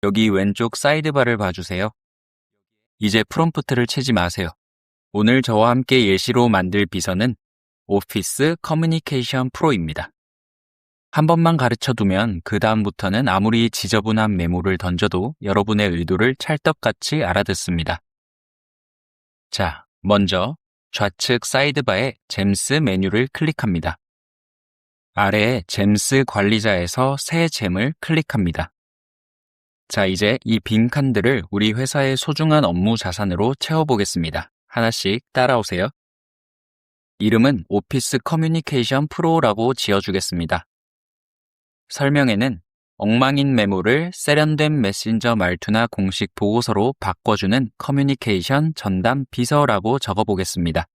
여기 왼쪽 사이드바를 봐주세요. 이제 프롬프트를 치지 마세요. 오늘 저와 함께 예시로 만들 비서는 오피스 커뮤니케이션 프로입니다. 한 번만 가르쳐두면 그 다음부터는 아무리 지저분한 메모를 던져도 여러분의 의도를 찰떡같이 알아듣습니다. 자, 먼저 좌측 사이드바에 잼스 메뉴를 클릭합니다. 아래에 잼스 관리자에서 새 잼을 클릭합니다. 자, 이제 이 빈 칸들을 우리 회사의 소중한 업무 자산으로 채워보겠습니다. 하나씩 따라오세요. 이름은 오피스 커뮤니케이션 프로라고 지어주겠습니다. 설명에는 엉망인 메모를 세련된 메신저 말투나 공식 보고서로 바꿔주는 커뮤니케이션 전담 비서라고 적어보겠습니다.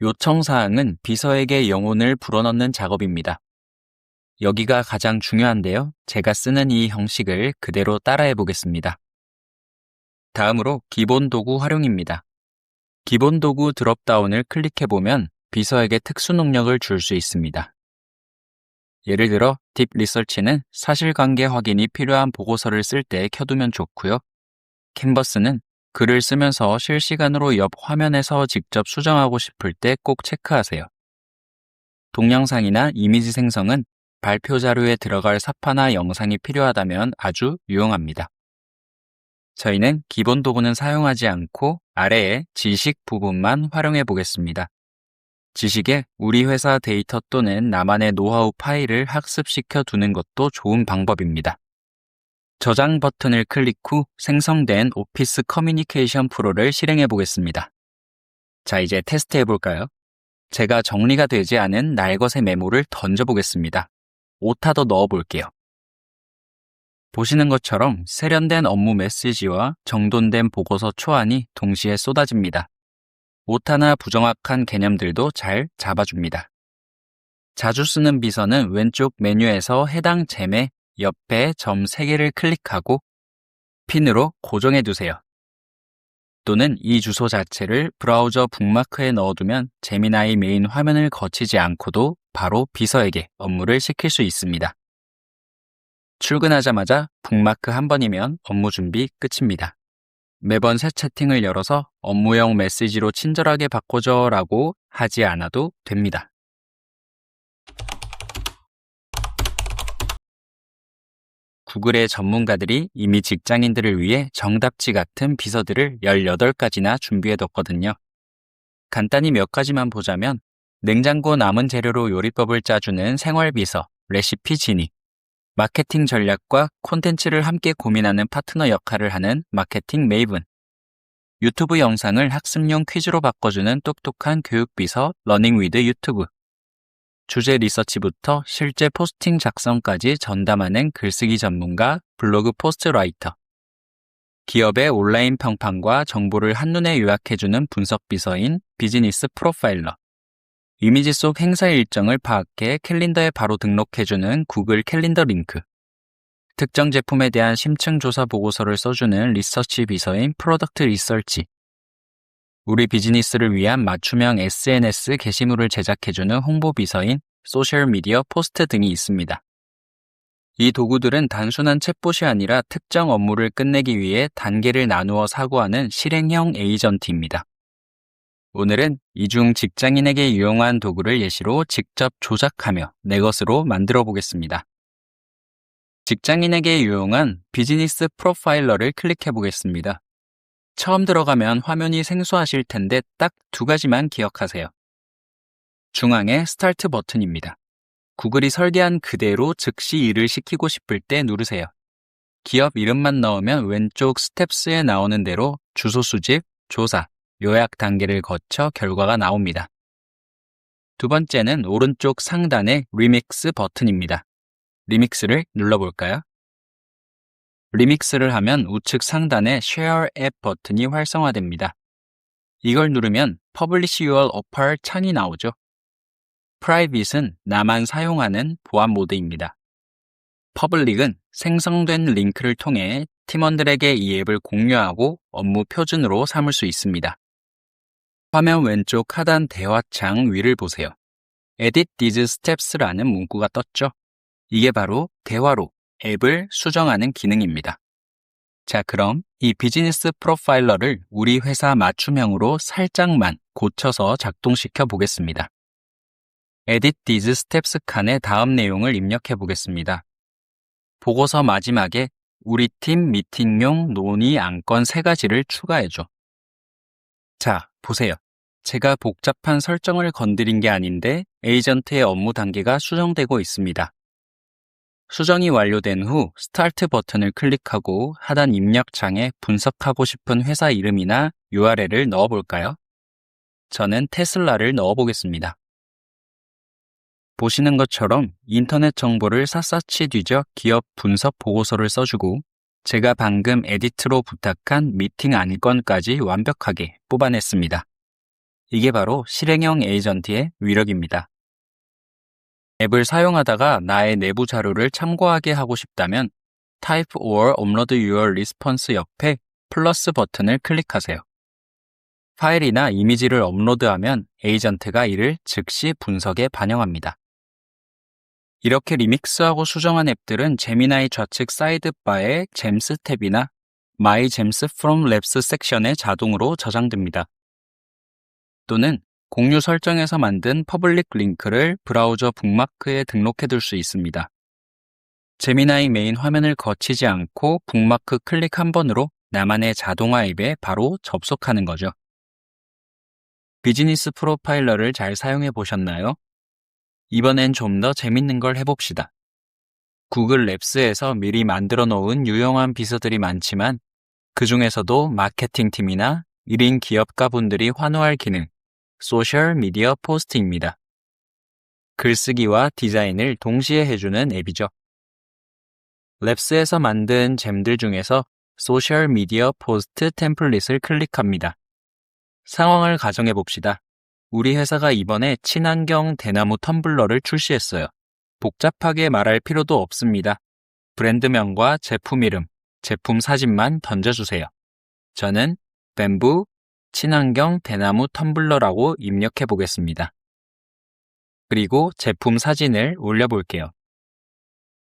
요청사항은 비서에게 영혼을 불어넣는 작업입니다. 여기가 가장 중요한데요. 제가 쓰는 이 형식을 그대로 따라해 보겠습니다. 다음으로 기본 도구 활용입니다. 기본 도구 드롭다운을 클릭해보면 비서에게 특수 능력을 줄 수 있습니다. 예를 들어 딥 리서치는 사실관계 확인이 필요한 보고서를 쓸 때 켜두면 좋고요. 캔버스는 글을 쓰면서 실시간으로 옆 화면에서 직접 수정하고 싶을 때 꼭 체크하세요. 동영상이나 이미지 생성은 발표 자료에 들어갈 사파나 영상이 필요하다면 아주 유용합니다. 저희는 기본 도구는 사용하지 않고 아래의 지식 부분만 활용해 보겠습니다. 지식에 우리 회사 데이터 또는 나만의 노하우 파일을 학습시켜 두는 것도 좋은 방법입니다. 저장 버튼을 클릭 후 생성된 오피스 커뮤니케이션 프로를 실행해 보겠습니다. 자, 이제 테스트 해볼까요? 제가 정리가 되지 않은 날것의 메모를 던져보겠습니다. 오타 더 넣어볼게요. 보시는 것처럼 세련된 업무 메시지와 정돈된 보고서 초안이 동시에 쏟아집니다. 오타나 부정확한 개념들도 잘 잡아줍니다. 자주 쓰는 비서는 왼쪽 메뉴에서 해당 잼의 옆에 점 3개를 클릭하고 핀으로 고정해 두세요. 또는 이 주소 자체를 브라우저 북마크에 넣어두면 제미나이 메인 화면을 거치지 않고도 바로 비서에게 업무를 시킬 수 있습니다. 출근하자마자 북마크 한 번이면 업무 준비 끝입니다. 매번 새 채팅을 열어서 업무용 메시지로 친절하게 바꿔줘 라고 하지 않아도 됩니다. 구글의 전문가들이 이미 직장인들을 위해 정답지 같은 비서들을 18가지나 준비해뒀거든요. 간단히 몇 가지만 보자면 냉장고 남은 재료로 요리법을 짜주는 생활비서, 레시피 지니, 마케팅 전략과 콘텐츠를 함께 고민하는 파트너 역할을 하는 마케팅 메이븐, 유튜브 영상을 학습용 퀴즈로 바꿔주는 똑똑한 교육비서 러닝 위드 유튜브, 주제 리서치부터 실제 포스팅 작성까지 전담하는 글쓰기 전문가 블로그 포스트 라이터, 기업의 온라인 평판과 정보를 한눈에 요약해주는 분석비서인 비즈니스 프로파일러, 이미지 속 행사 일정을 파악해 캘린더에 바로 등록해주는 구글 캘린더 링크, 특정 제품에 대한 심층 조사 보고서를 써주는 리서치 비서인 프로덕트 리서치, 우리 비즈니스를 위한 맞춤형 SNS 게시물을 제작해주는 홍보비서인 소셜미디어 포스트 등이 있습니다. 이 도구들은 단순한 챗봇이 아니라 특정 업무를 끝내기 위해 단계를 나누어 사고하는 실행형 에이전트입니다. 오늘은 이 중 직장인에게 유용한 도구를 예시로 직접 조작하며 내 것으로 만들어 보겠습니다. 직장인에게 유용한 비즈니스 프로파일러를 클릭해 보겠습니다. 처음 들어가면 화면이 생소하실 텐데 딱 2가지만 기억하세요. 중앙에 스타트 버튼입니다. 구글이 설계한 그대로 즉시 일을 시키고 싶을 때 누르세요. 기업 이름만 넣으면 왼쪽 스텝스에 나오는 대로 주소 수집, 조사, 요약 단계를 거쳐 결과가 나옵니다. 2번째는 오른쪽 상단의 리믹스 버튼입니다. 리믹스를 눌러볼까요? 리믹스를 하면 우측 상단에 Share App 버튼이 활성화됩니다. 이걸 누르면 Publish Your Offer 창이 나오죠. Private은 나만 사용하는 보안 모드입니다. Public은 생성된 링크를 통해 팀원들에게 이 앱을 공유하고 업무 표준으로 삼을 수 있습니다. 화면 왼쪽 하단 대화창 위를 보세요. Edit these steps라는 문구가 떴죠. 이게 바로 대화로 앱을 수정하는 기능입니다. 자, 그럼 이 비즈니스 프로파일러를 우리 회사 맞춤형으로 살짝만 고쳐서 작동시켜 보겠습니다. Edit these steps 칸에 다음 내용을 입력해 보겠습니다. 보고서 마지막에 우리 팀 미팅용 논의 안건 3가지를 추가해줘. 자, 보세요. 제가 복잡한 설정을 건드린 게 아닌데 에이전트의 업무 단계가 수정되고 있습니다. 수정이 완료된 후 스타트 버튼을 클릭하고 하단 입력창에 분석하고 싶은 회사 이름이나 URL을 넣어볼까요? 저는 테슬라를 넣어보겠습니다. 보시는 것처럼 인터넷 정보를 샅샅이 뒤져 기업 분석 보고서를 써주고 제가 방금 에디트로 부탁한 미팅 안건까지 완벽하게 뽑아냈습니다. 이게 바로 실행형 에이전트의 위력입니다. 앱을 사용하다가 나의 내부 자료를 참고하게 하고 싶다면 Type or Upload Your Response 옆에 플러스 버튼을 클릭하세요. 파일이나 이미지를 업로드하면 에이전트가 이를 즉시 분석에 반영합니다. 이렇게 리믹스하고 수정한 앱들은 제미나이 좌측 사이드바의 잼스 탭이나 My Gems from Labs 섹션에 자동으로 저장됩니다. 또는 공유 설정에서 만든 퍼블릭 링크를 브라우저 북마크에 등록해둘 수 있습니다. 제미나이 메인 화면을 거치지 않고 북마크 클릭 한 번으로 나만의 자동화 앱에 바로 접속하는 거죠. 비즈니스 프로파일러를 잘 사용해 보셨나요? 이번엔 좀 더 재밌는 걸 해봅시다. 구글 랩스에서 미리 만들어 놓은 유용한 비서들이 많지만 그 중에서도 마케팅 팀이나 1인 기업가 분들이 환호할 기능, 소셜 미디어 포스트입니다. 글쓰기와 디자인을 동시에 해주는 앱이죠. 랩스에서 만든 잼들 중에서 소셜 미디어 포스트 템플릿을 클릭합니다. 상황을 가정해 봅시다. 우리 회사가 이번에 친환경 대나무 텀블러를 출시했어요. 복잡하게 말할 필요도 없습니다. 브랜드명과 제품 이름, 제품 사진만 던져주세요. 저는 뱀부 친환경 대나무 텀블러라고 입력해 보겠습니다. 그리고 제품 사진을 올려볼게요.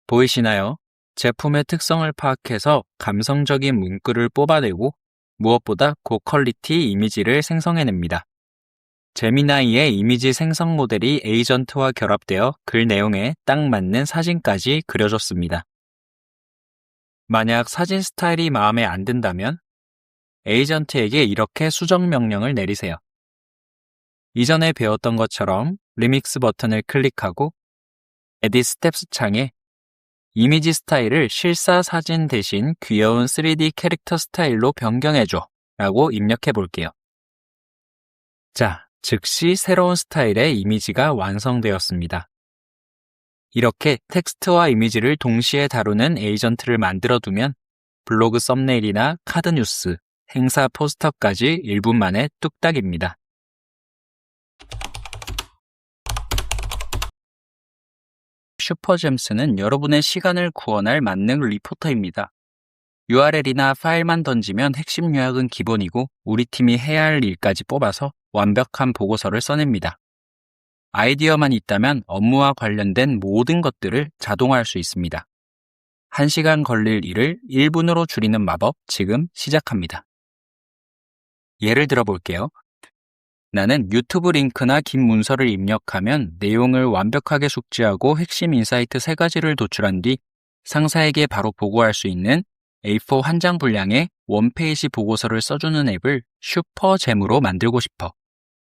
보이시나요? 제품의 특성을 파악해서 감성적인 문구를 뽑아내고 무엇보다 고퀄리티 이미지를 생성해냅니다. 제미나이의 이미지 생성 모델이 에이전트와 결합되어 글 내용에 딱 맞는 사진까지 그려줬습니다. 만약 사진 스타일이 마음에 안 든다면 에이전트에게 이렇게 수정 명령을 내리세요. 이전에 배웠던 것처럼 리믹스 버튼을 클릭하고 에딧 스텝스 창에 이미지 스타일을 실사 사진 대신 귀여운 3D 캐릭터 스타일로 변경해줘 라고 입력해 볼게요. 자, 즉시 새로운 스타일의 이미지가 완성되었습니다. 이렇게 텍스트와 이미지를 동시에 다루는 에이전트를 만들어 두면 블로그 썸네일이나 카드 뉴스, 행사 포스터까지 1분 만에 뚝딱입니다. 슈퍼잼스는 여러분의 시간을 구원할 만능 리포터입니다. URL이나 파일만 던지면 핵심 요약은 기본이고 우리 팀이 해야 할 일까지 뽑아서 완벽한 보고서를 써냅니다. 아이디어만 있다면 업무와 관련된 모든 것들을 자동화할 수 있습니다. 1시간 걸릴 일을 1분으로 줄이는 마법 지금 시작합니다. 예를 들어 볼게요. 나는 유튜브 링크나 긴 문서를 입력하면 내용을 완벽하게 숙지하고 핵심 인사이트 3가지를 도출한 뒤 상사에게 바로 보고할 수 있는 A4 한 장 분량의 원페이지 보고서를 써주는 앱을 슈퍼잼으로 만들고 싶어.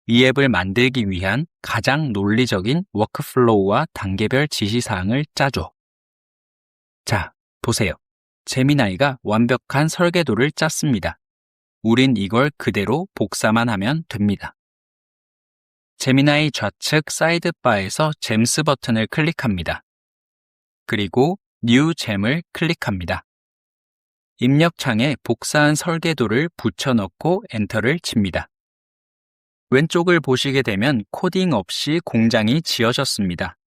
이 앱을 만들기 위한 가장 논리적인 워크플로우와 단계별 지시사항을 짜줘. 자, 보세요. 제미나이가 완벽한 설계도를 짰습니다. 우린 이걸 그대로 복사만 하면 됩니다. 제미나이 좌측 사이드바에서 잼스 버튼을 클릭합니다. 그리고 뉴 잼을 클릭합니다. 입력창에 복사한 설계도를 붙여넣고 엔터를 칩니다. 왼쪽을 보시게 되면 코딩 없이 공장이 지어졌습니다.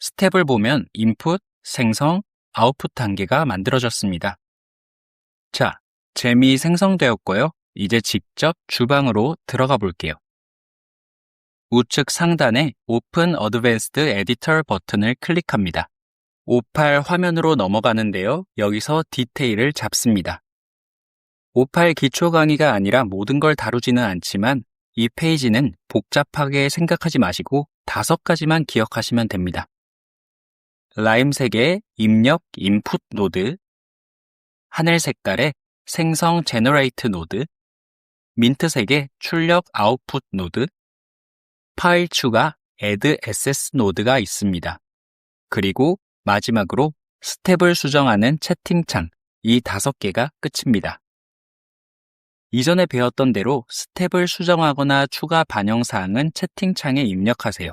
스텝을 보면 인풋, 생성, 아웃풋 단계가 만들어졌습니다. 자, 잼이 생성되었고요. 이제 직접 주방으로 들어가 볼게요. 우측 상단에 Open Advanced Editor 버튼을 클릭합니다. 58 화면으로 넘어가는데요. 여기서 디테일을 잡습니다. 58 기초 강의가 아니라 모든 걸 다루지는 않지만 이 페이지는 복잡하게 생각하지 마시고 5가지만 기억하시면 됩니다. 라임색의 입력 인풋 노드, 하늘 색깔의 생성 제너레이트 노드, 민트색의 출력 아웃풋 노드, 파일 추가 add access 노드가 있습니다. 그리고 마지막으로 스텝을 수정하는 채팅창, 이 5개가 끝입니다. 이전에 배웠던 대로 스텝을 수정하거나 추가 반영 사항은 채팅창에 입력하세요.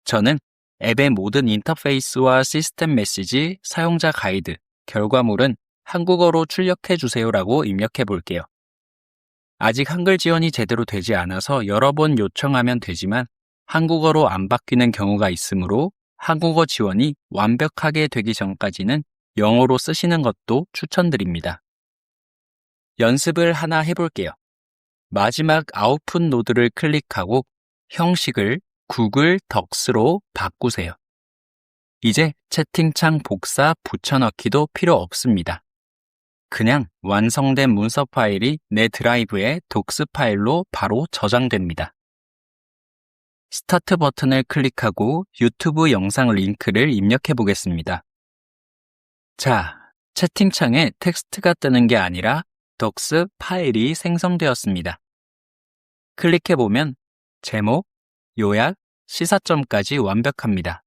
저는 앱의 모든 인터페이스와 시스템 메시지, 사용자 가이드, 결과물은 한국어로 출력해 주세요라고 입력해 볼게요. 아직 한글 지원이 제대로 되지 않아서 여러 번 요청하면 되지만 한국어로 안 바뀌는 경우가 있으므로 한국어 지원이 완벽하게 되기 전까지는 영어로 쓰시는 것도 추천드립니다. 연습을 하나 해볼게요. 마지막 아웃풋 노드를 클릭하고 형식을 구글 덕스로 바꾸세요. 이제 채팅창 복사 붙여넣기도 필요 없습니다. 그냥 완성된 문서 파일이 내 드라이브에 독스 파일로 바로 저장됩니다. 스타트 버튼을 클릭하고 유튜브 영상 링크를 입력해 보겠습니다. 자, 채팅창에 텍스트가 뜨는 게 아니라 독스 파일이 생성되었습니다. 클릭해보면 제목, 요약, 시사점까지 완벽합니다.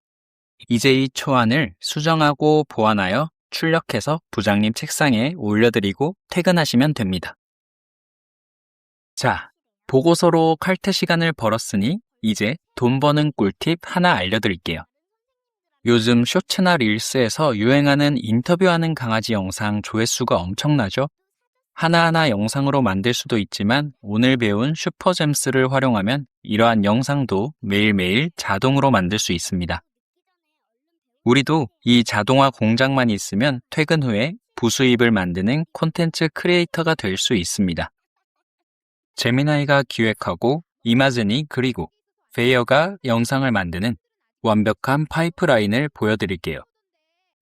이제 이 초안을 수정하고 보완하여 출력해서 부장님 책상에 올려드리고 퇴근하시면 됩니다. 자, 보고서로 칼퇴 시간을 벌었으니 이제 돈 버는 꿀팁 하나 알려드릴게요. 요즘 쇼츠나 릴스에서 유행하는 인터뷰하는 강아지 영상 조회수가 엄청나죠? 하나하나 영상으로 만들 수도 있지만 오늘 배운 슈퍼잼스를 활용하면 이러한 영상도 매일매일 자동으로 만들 수 있습니다. 우리도 이 자동화 공장만 있으면 퇴근 후에 부수입을 만드는 콘텐츠 크리에이터가 될 수 있습니다. 제미나이가 기획하고 이마진이 그리고 페이어가 영상을 만드는 완벽한 파이프라인을 보여드릴게요.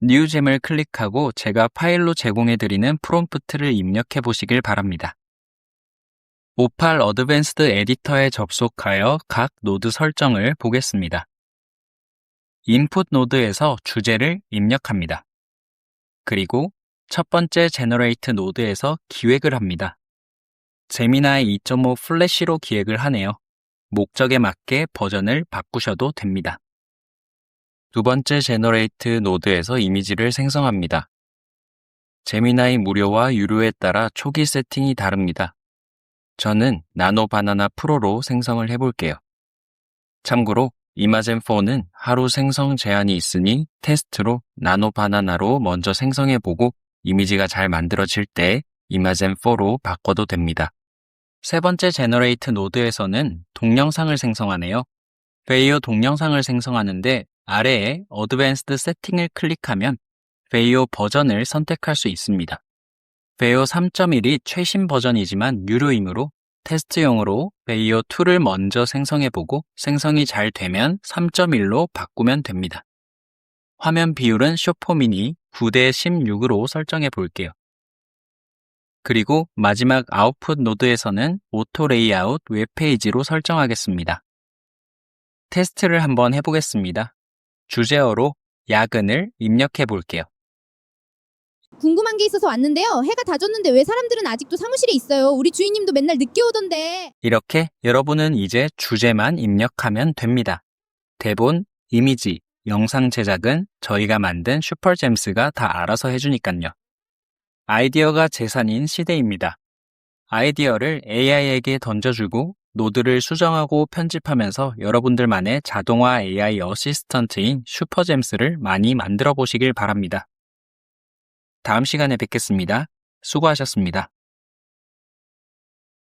뉴잼을 클릭하고 제가 파일로 제공해드리는 프롬프트를 입력해 보시길 바랍니다. 58 어드밴스드 에디터에 접속하여 각 노드 설정을 보겠습니다. 인풋 노드에서 주제를 입력합니다. 그리고 첫 번째 제너레이트 노드에서 기획을 합니다. 제미나이 2.5 플래시로 기획을 하네요. 목적에 맞게 버전을 바꾸셔도 됩니다. 두 번째 제너레이트 노드에서 이미지를 생성합니다. 제미나이 무료와 유료에 따라 초기 세팅이 다릅니다. 저는 나노 바나나 프로로 생성을 해볼게요. 참고로 이마젠4는 하루 생성 제한이 있으니 테스트로 나노 바나나로 먼저 생성해보고 이미지가 잘 만들어질 때 이마젠4로 바꿔도 됩니다. 세 번째 제너레이트 노드에서는 동영상을 생성하네요. 페이오 동영상을 생성하는데 아래에 어드밴스드 세팅을 클릭하면 페이오 버전을 선택할 수 있습니다. 페이오 3.1이 최신 버전이지만 유료이므로 테스트용으로 페이오 2를 먼저 생성해보고 생성이 잘 되면 3.1로 바꾸면 됩니다. 화면 비율은 쇼포미니 9:16으로 설정해 볼게요. 그리고 마지막 아웃풋 노드에서는 오토 레이아웃 웹페이지로 설정하겠습니다. 테스트를 한번 해보겠습니다. 주제어로 야근을 입력해 볼게요. 궁금한 게 있어서 왔는데요. 해가 다 졌는데 왜 사람들은 아직도 사무실에 있어요? 우리 주인님도 맨날 늦게 오던데. 이렇게 여러분은 이제 주제만 입력하면 됩니다. 대본, 이미지, 영상 제작은 저희가 만든 슈퍼잼스가 다 알아서 해주니깐요. 아이디어가 재산인 시대입니다. 아이디어를 AI에게 던져주고 노드를 수정하고 편집하면서 여러분들만의 자동화 AI 어시스턴트인 슈퍼잼스를 많이 만들어 보시길 바랍니다. 다음 시간에 뵙겠습니다. 수고하셨습니다.